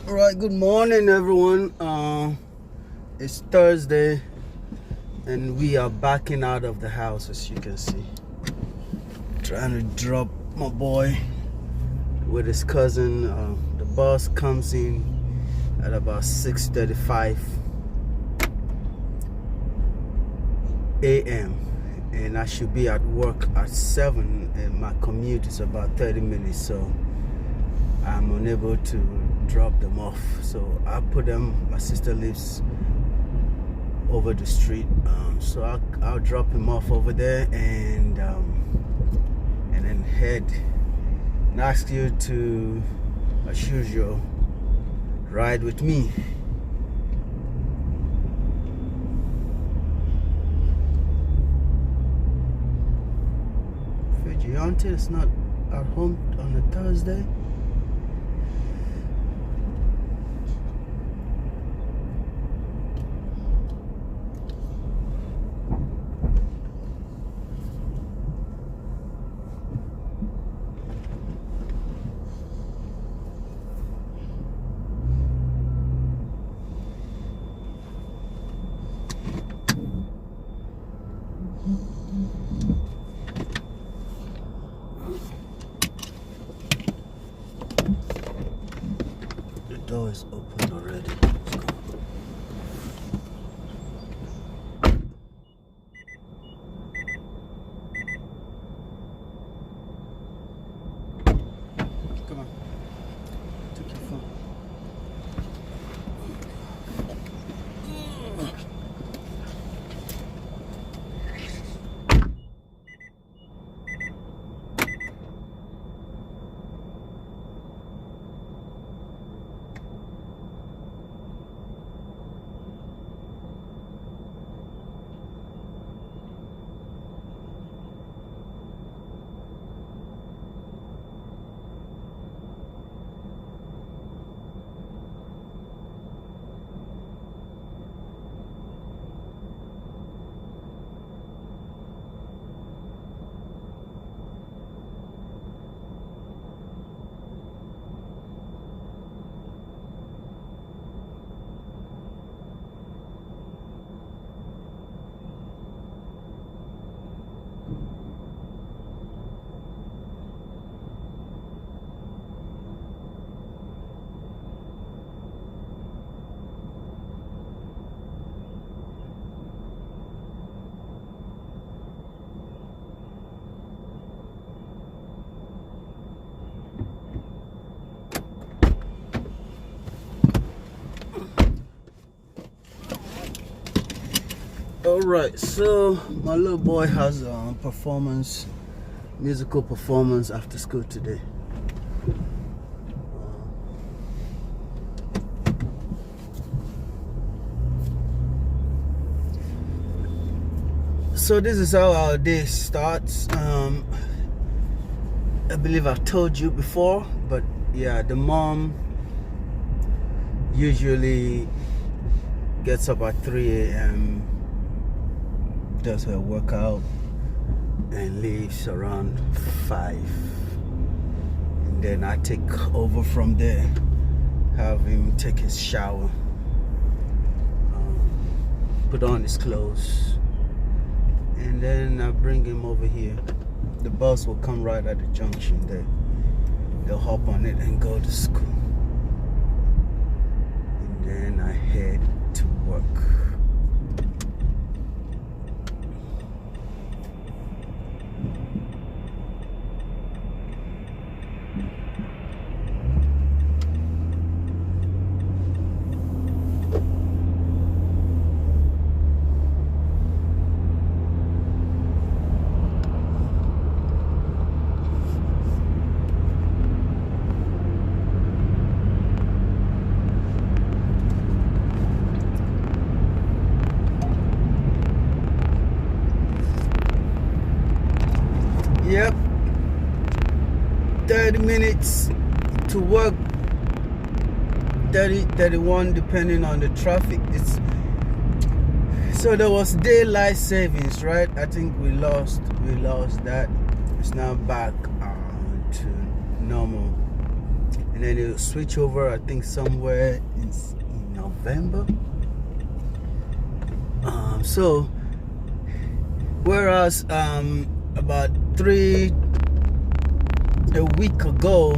All right, good morning, everyone. It's Thursday, and we are backing out of the house, as you can see. Trying to drop my boy with his cousin. The bus comes in at about 6:35 a.m. and I should be at work at 7, and my commute is about 30 minutes, so I'm unable to drop them off. So I put them, my sister lives over the street, so I'll drop him off over there and then head and ask you to, as usual, ride with me. Auntie is not at home on a Thursday. The door is open already. Let's go. Come on. Take your phone. All right, so my little boy has a musical performance after school today. So this is how our day starts. I believe I've told you before, but yeah, the mom usually gets up at 3 a.m., does her workout, and leaves around 5. And then I take over from there, have him take his shower, put on his clothes, and then I bring him over here. The bus will come right at the junction there. They'll hop on it and go to school. And then I head to work. Yep, 30 minutes to work, 31 depending on the traffic. So there was daylight savings, right? I think we lost that. It's now back to normal. And then it'll switch over, I think, somewhere in November. So whereas about a week ago,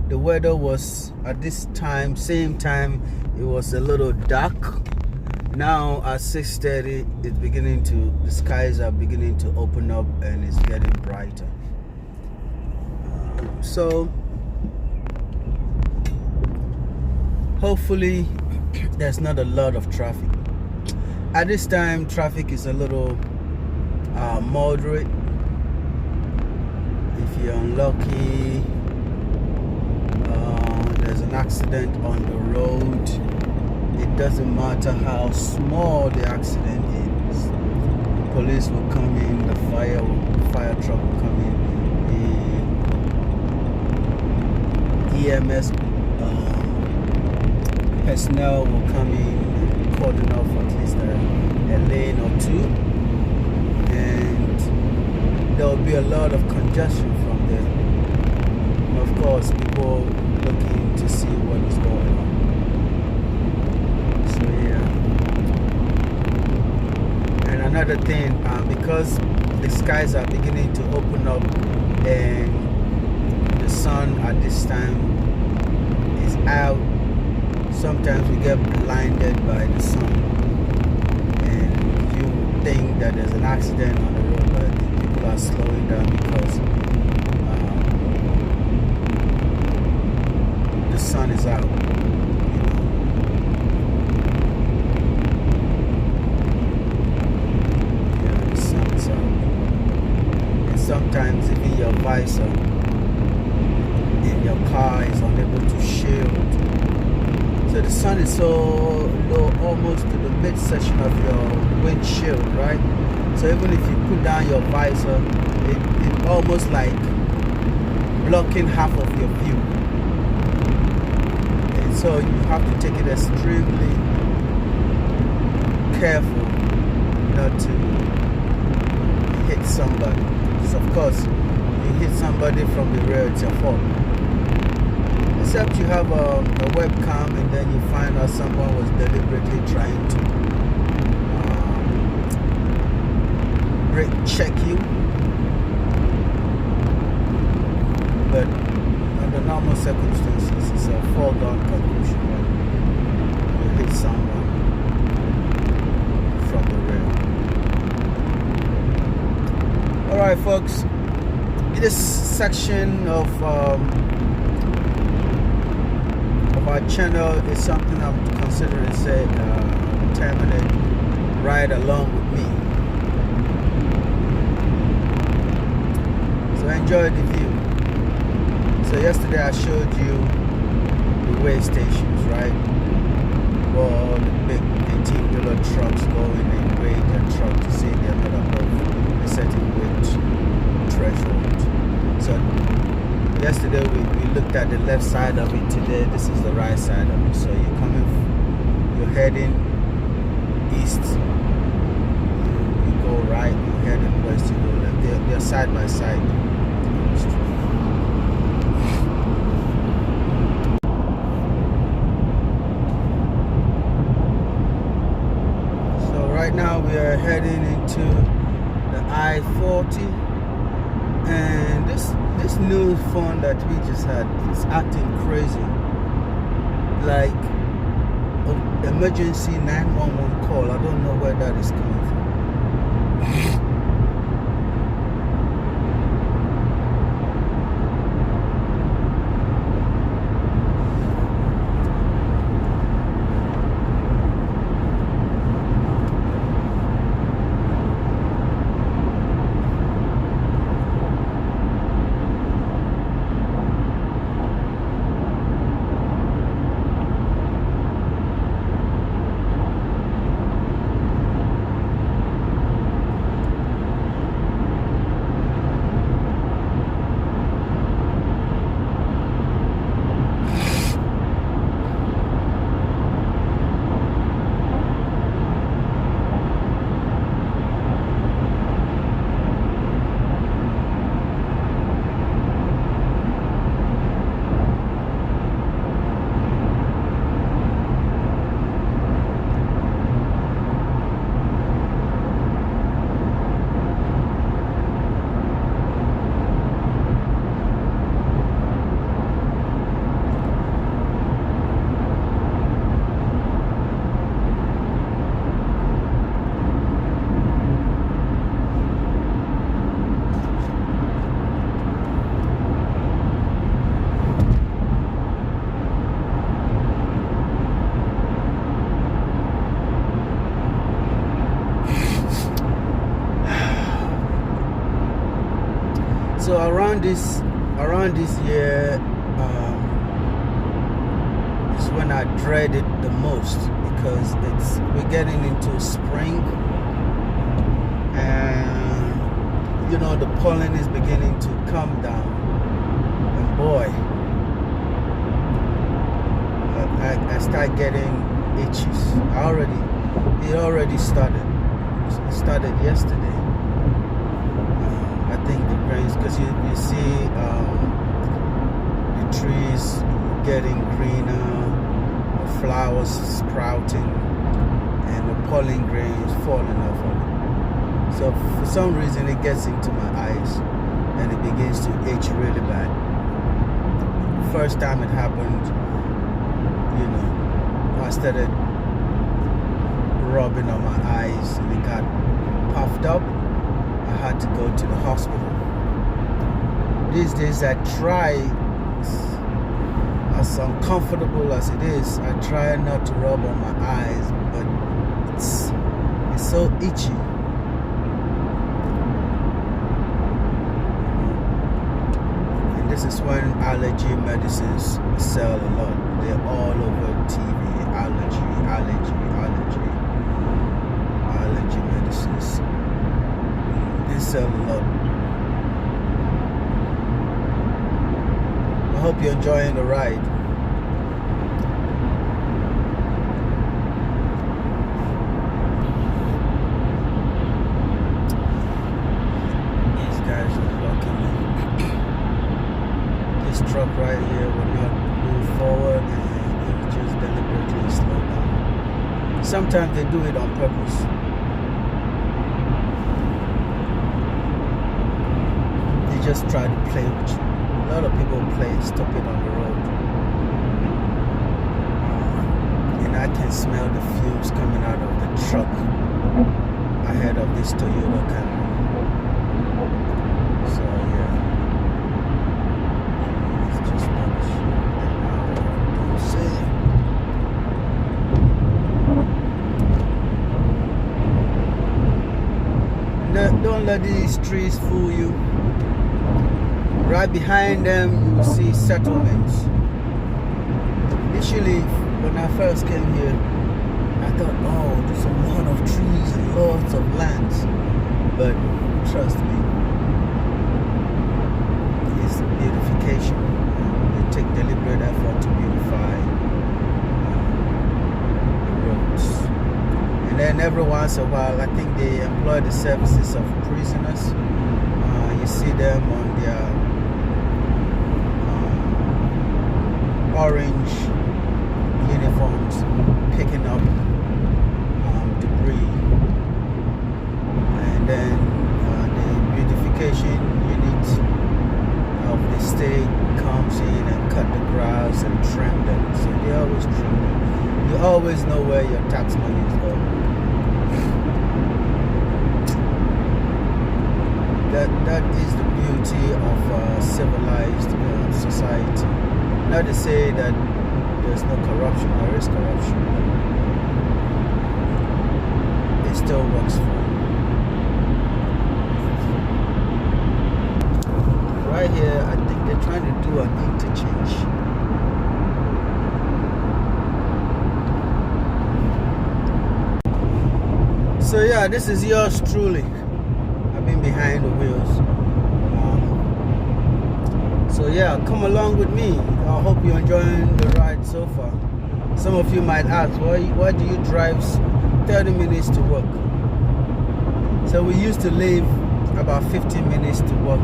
the weather was at this time, same time, it was a little dark. Now at 6:30, the skies are beginning to open up and it's getting brighter. So hopefully there's not a lot of traffic. At this time, traffic is a little moderate. If you're unlucky, there's an accident on the road, it doesn't matter how small the accident is, the police will come in, the fire truck will come in, the EMS personnel will come in and cordon off at least a lane or two, and there will be a lot of congestion from there. And of course, people looking to see what is going on. So yeah. And another thing, because the skies are beginning to open up and the sun at this time is out, sometimes we get blinded by the sun and you think that there's an accident on the road, but people are slowing down because the sun is out. Yeah, the sun is out. And sometimes even your visor in your car is unable to shield. So the sun is so low, almost to the midsection of your windshield, right? So even if you put down your visor, it's almost like blocking half of your view. And so you have to take it extremely careful not to hit somebody. So of course, you hit somebody from the rear, it's your fault. Except you have a webcam and then you find out someone was deliberately trying to brake check you. But under normal circumstances, it's a foregone conclusion when you hit someone from the rear. Alright folks, in this section of our channel is something I'm considering, say, 10-minute ride along with me. So enjoy the view. So yesterday I showed you the way stations, right? Well, the big 18-wheeler trucks going and weigh their truck to see they're not above a certain weight threshold. So yesterday we looked at the left side of it. Today this is the right side of it. So you're heading east, you go right, you're heading west, you go left. They're side by side. So right now we are heading into the I-40, and this new phone that we just had is acting crazy, like emergency 911 call. I don't know where that is coming from. around this year is when I dread it the most, because we're getting into spring, and the pollen is beginning to come down, and boy, I start getting itches. It already started. It started yesterday. I think the grains, because you see the trees getting greener, the flowers sprouting, and the pollen grains falling off of it. So for some reason it gets into my eyes and it begins to itch really bad. First time it happened, I started rubbing on my eyes and it got puffed up. I had to go to the hospital. These days I try, as uncomfortable as it is, I try not to rub on my eyes, but it's so itchy. And this is when allergy medicines sell a lot. They're all over TV. Allergy medicines. They sell a lot. I hope you're enjoying the ride. These guys are blocking me. This truck right here will not move forward, and it will just deliberately slow down. Sometimes they do it on purpose. They just try to play with you. A lot of people play stupid on the road. And I can smell the fumes coming out of the truck ahead of this Toyota Camry. So yeah. It's just not sure. Don't say. Don't let these trees fool you. Right behind them, you will see settlements. Initially, when I first came here, I thought, oh, there's a lot of trees and lots of lands. But trust me, it's beautification. They take deliberate effort to beautify the roads. And then every once in a while, I think they employ the services of prisoners. You see them on their orange uniforms picking up debris, and then the beautification unit of the state comes in and cut the grass and trim them. So they always trim them. You always know where your tax money is going. That is the beauty of civilized society. Not to say that there's no corruption. There is corruption. It still works for you. Right here, I think they're trying to do an interchange. So yeah, this is yours truly. I've been behind the wheels. So yeah, come along with me. I hope you're enjoying the ride so far. Some of you might ask, why do you drive 30 minutes to work? So we used to live about 15 minutes to work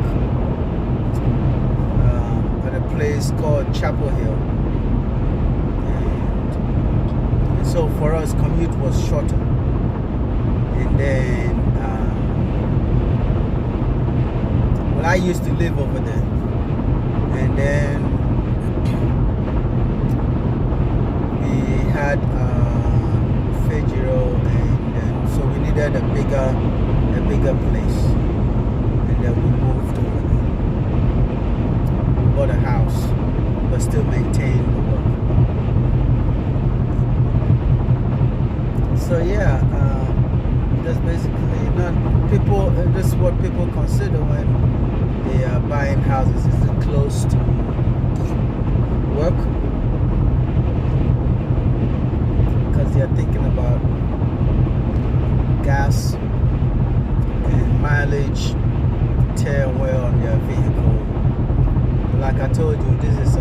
at a place called Chapel Hill. And so for us, commute was shorter. And then, I used to live over there. And then we had Fajiro, and then so we needed a bigger place, and then we moved over there. We bought a house, but still maintained the work. So yeah, that's basically not people. This is what people consider when they are buying houses. Is it close to work? Because they are thinking about gas and mileage, tear and wear on their vehicle. Like I told you, this is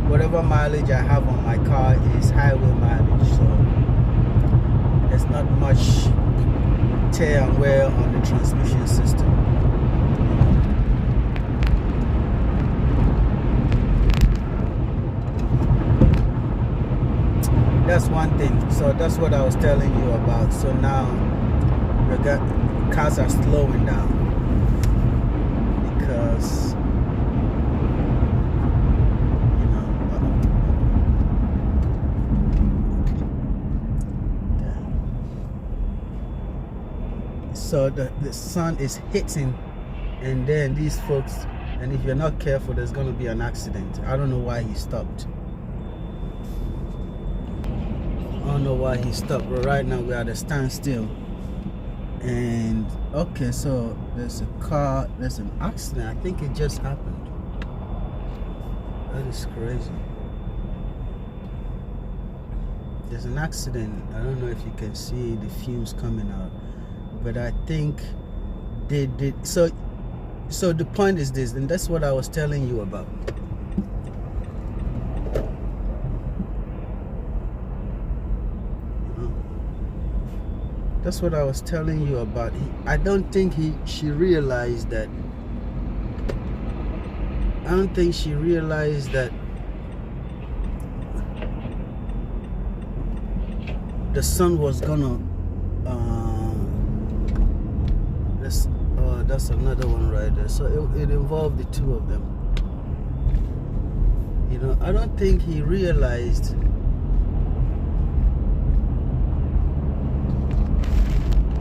whatever mileage I have on my car is highway mileage, so there's not much tear and wear on the transmission system. That's one thing. So that's what I was telling you about. So now cars are slowing down because so the sun is hitting, and then these folks, and if you're not careful, there's going to be an accident. I don't know why he stopped. I don't know why he stopped, but right now we're at a standstill. And okay, so there's a car, there's an accident. I think it just happened. That is crazy. There's an accident. I don't know if you can see the fumes coming out, but I think they did. So the point is this, and that's what I was telling you about. That's what I was telling you about. I don't think she realized that. I don't think she realized that the sun was gonna. That's another one right there. So it involved the two of them. You know, I don't think he realized.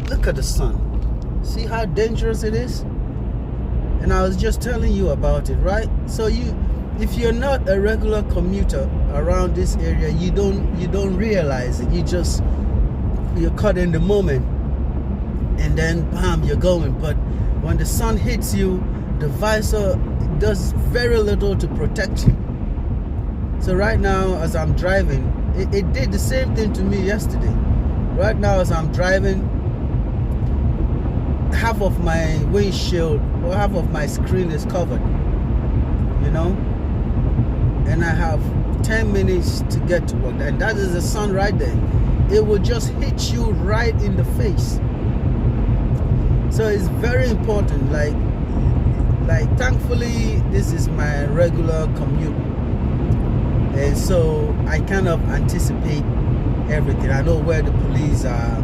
Look at the sun. See how dangerous it is? And I was just telling you about it, right? So if you're not a regular commuter around this area, you don't realize it. You're caught in the moment, and then bam, you're going. But when the sun hits you, the visor does very little to protect you. So right now, as I'm driving, it did the same thing to me yesterday. Right now, as I'm driving, half of my windshield or half of my screen is covered, you know, and I have 10 minutes to get to work, and that is the sun right there. It will just hit you right in the face. So it's very important. Like thankfully this is my regular commute, and so I kind of anticipate everything. I know where the police are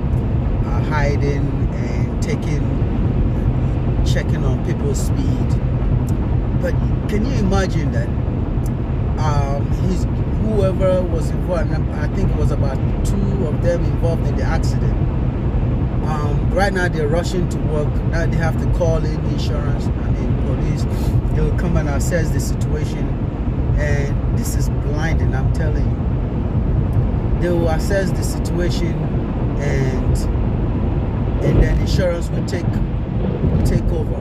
hiding and checking on people's speed. But can you imagine that whoever was involved, I think it was about 2 of them involved in the accident, right now they're rushing to work. Now they have to call in insurance, police. They will come and assess the situation, and this is blinding, I'm telling you. They will assess the situation, and then insurance will take over.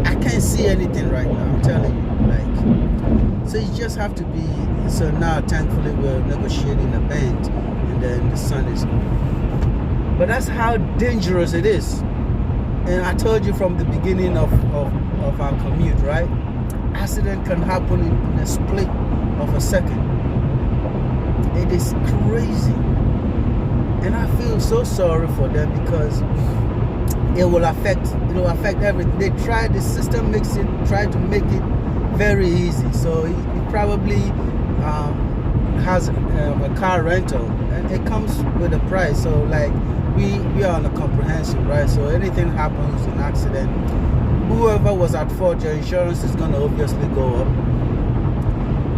I can't see anything right now, I'm telling you. So you just have to be. So now thankfully we're negotiating a band, and then the sun is. But that's how dangerous it is. And I told you from the beginning of our commute, right? Accident can happen in a split of a second. It is crazy. And I feel so sorry for them, because it will affect everything. The system try to make it very easy. So it probably has a car rental, and it comes with a price. So like we are on a comprehensive, right? So anything happens, an accident, whoever was at fault, your insurance is going to obviously go up.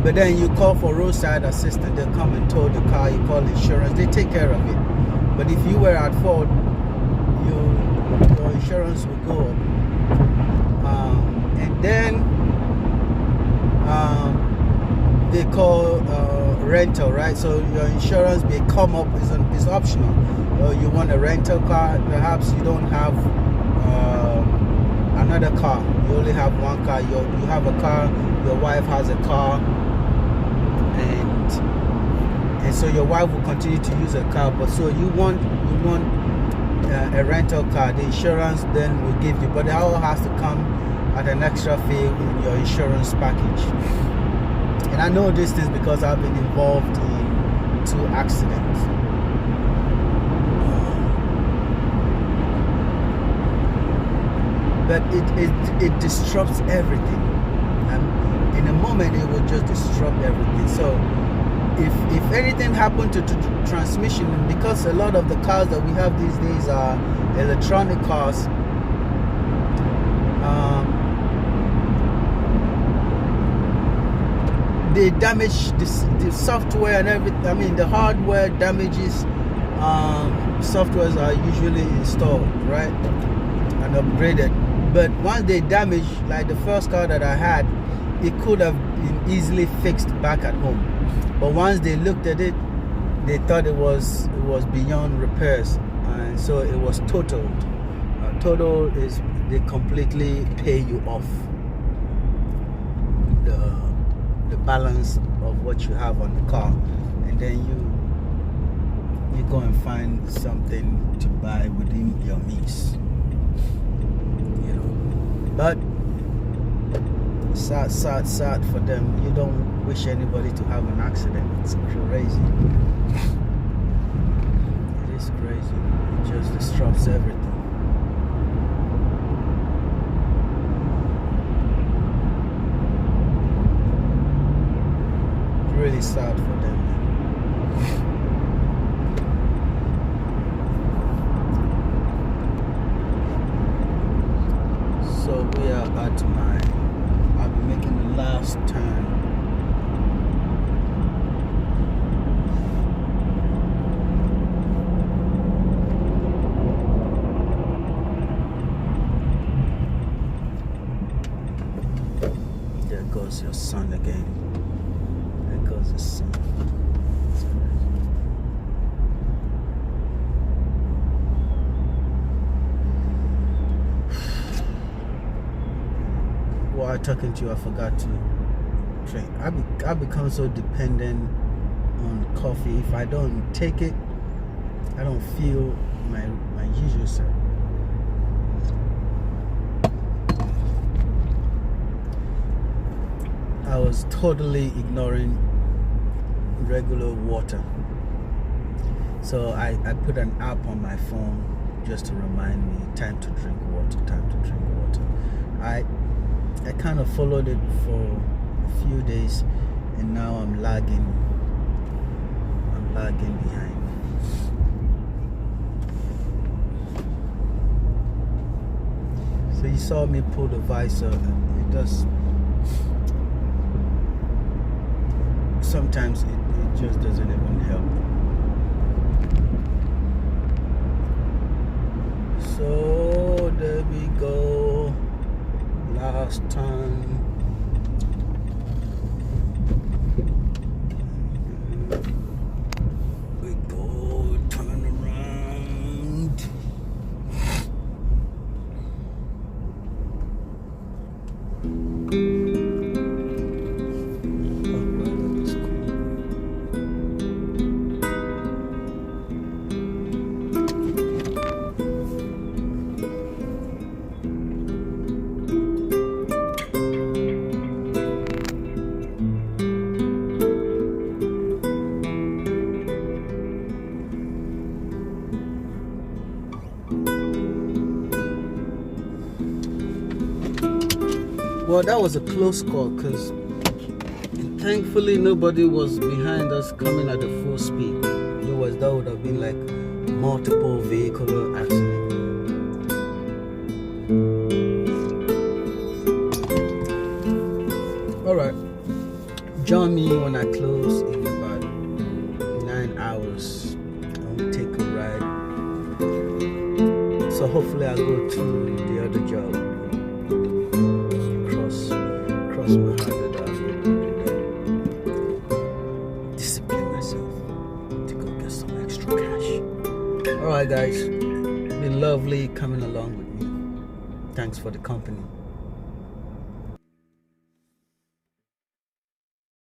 But then you call for roadside assistance, they'll come and tow the car, you call insurance, they take care of it. But if you were at fault, your insurance will go up. And then they call rental, right? So your insurance may come up is optional. You want a rental car, perhaps you don't have another car. You only have one car. You have a car. Your wife has a car, and so your wife will continue to use a car. But so you want a rental car. The insurance then will give you, but it all has to come at an extra fee in your insurance package. And I know these things because I've been involved in 2 accidents. But it disrupts everything. And in a moment, it will just disrupt everything. So if anything happened to transmission, and because a lot of the cars that we have these days are electronic cars, they damage the software and everything. I mean, the hardware damages. Softwares are usually installed, right, and upgraded. But once they damage, like the first car that I had, it could have been easily fixed back at home. But once they looked at it, they thought it was beyond repairs, and so it was totaled. Total is they completely pay you off the balance of what you have on the car, and then you go and find something to buy within your means. But sad for them. You don't wish anybody to have an accident. It's crazy. It is crazy. It just disrupts everything. Really sad for them. So we are at I'll be making the last turn. There goes your son again. There goes the sun. While talking to you, I forgot to drink. I become so dependent on coffee. If I don't take it, I don't feel my usual self. I was totally ignoring regular water. So I put an app on my phone just to remind me, time to drink water, time to drink water. I kind of followed it for a few days, and now I'm lagging behind. So you saw me pull the visor. It does. Sometimes it just doesn't even help. So there we go. Last time. We go, turn around. Well, that was a close call because thankfully nobody was behind us coming at a full speed. Otherwise, that would have been like multiple vehicular accident. Alright, join me when I close in about 9 hours. I'll take a ride. So hopefully I'll go to the other job. Cross my heart that I'll go to today. All right, guys. Been lovely coming along with me. Thanks for the company.